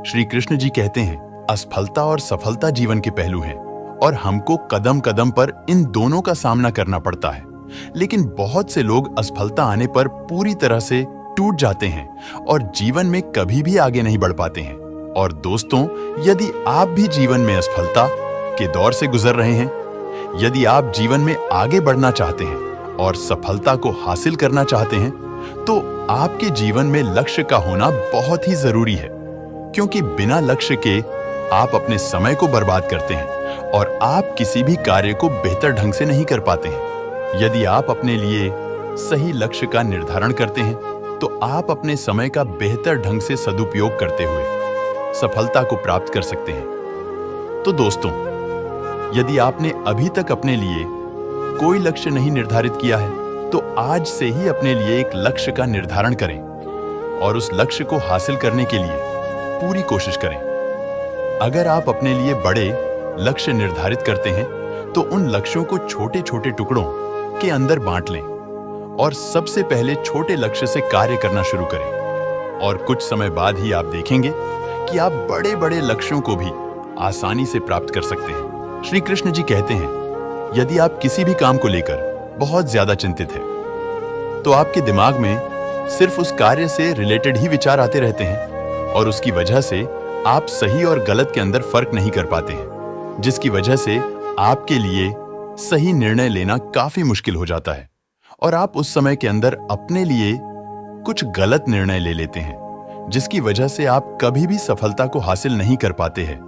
श्री कृष्ण जी कहते हैं, असफलता और सफलता जीवन के पहलू हैं और हमको कदम कदम पर इन दोनों का सामना करना पड़ता है। लेकिन बहुत से लोग असफलता आने पर पूरी तरह से टूट जाते हैं और जीवन में कभी भी आगे नहीं बढ़ पाते हैं। और दोस्तों, यदि आप भी जीवन में असफलता के दौर से गुजर रहे हैं, यदि आप जीवन में आगे बढ़ना चाहते हैं और सफलता को हासिल करना चाहते हैं, तो आपके जीवन में लक्ष्य का होना बहुत ही जरूरी है। क्योंकि बिना लक्ष्य के आप अपने समय को बर्बाद करते हैं और आप किसी भी कार्य को बेहतर ढंग से नहीं कर पाते हैं। यदि आप अपने लिए सही लक्ष्य का निर्धारण करते हैं, तो आप अपने समय का बेहतर ढंग से सदुपयोग करते हुए सफलता को प्राप्त कर सकते हैं। तो दोस्तों, यदि आपने अभी तक अपने लिए कोई लक्ष्य नहीं निर्धारित किया है, तो आज से ही अपने लिए एक लक्ष्य का निर्धारण करें और उस लक्ष्य को हासिल करने के लिए पूरी कोशिश करें। अगर आप अपने लिए बड़े लक्ष्य निर्धारित करते हैं, तो उन लक्ष्यों को छोटे छोटे टुकड़ों के अंदर बांट लें और सबसे पहले छोटे लक्ष्य से कार्य करना शुरू करें। और कुछ समय बाद ही आप देखेंगे कि आप बड़े बड़े लक्ष्यों को भी आसानी से प्राप्त कर सकते हैं। श्री कृष्ण जी कहते हैं, यदि आप किसी भी काम को लेकर बहुत ज्यादा चिंतित हैं, तो आपके दिमाग में सिर्फ उस कार्य से रिलेटेड ही विचार आते रहते हैं और उसकी वजह से आप सही और गलत के अंदर फर्क नहीं कर पाते हैं, जिसकी वजह से आपके लिए सही निर्णय लेना काफी मुश्किल हो जाता है और आप उस समय के अंदर अपने लिए कुछ गलत निर्णय ले लेते हैं, जिसकी वजह से आप कभी भी सफलता को हासिल नहीं कर पाते हैं।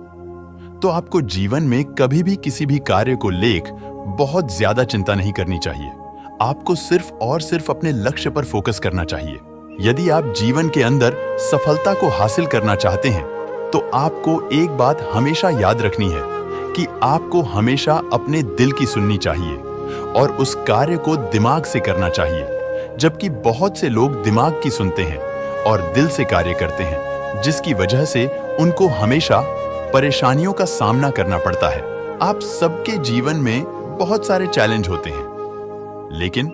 तो आपको जीवन में कभी भी किसी भी कार्य को लेकर बहुत ज्यादा चिंता नहीं करनी चाहिए। आपको सिर्फ और सिर्फ अपने लक्ष्य पर फोकस करना चाहिए। यदि आप जीवन के अंदर सफलता को हासिल करना चाहते हैं, तो आपको एक बात हमेशा याद रखनी है कि आपको हमेशा अपने दिल की सुननी चाहिए और उस कार्य को दिमाग से करना चाहिए। जबकि बहुत से लोग दिमाग की सुनते हैं और दिल से कार्य करते हैं, जिसकी वजह से उनको हमेशा परेशानियों का सामना करना पड़ता है। आप सबके जीवन में बहुत सारे चैलेंज होते हैं, लेकिन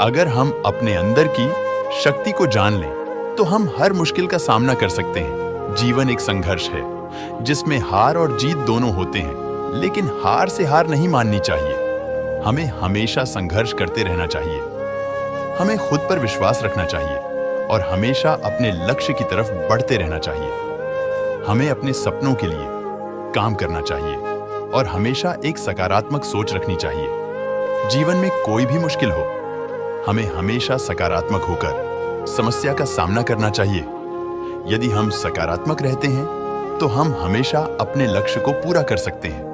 अगर हम अपने अंदर की शक्ति को जान लें, तो हम हर मुश्किल का सामना कर सकते हैं। जीवन एक संघर्ष है जिसमें हार और जीत दोनों होते हैं, लेकिन हार से हार नहीं माननी चाहिए। हमें हमेशा संघर्ष करते रहना चाहिए। हमें खुद पर विश्वास रखना चाहिए और हमेशा अपने लक्ष्य की तरफ बढ़ते रहना चाहिए। हमें अपने सपनों के लिए काम करना चाहिए और हमेशा एक सकारात्मक सोच रखनी चाहिए। जीवन में कोई भी मुश्किल हो, हमें हमेशा सकारात्मक होकर समस्या का सामना करना चाहिए। यदि हम सकारात्मक रहते हैं, तो हम हमेशा अपने लक्ष्य को पूरा कर सकते हैं।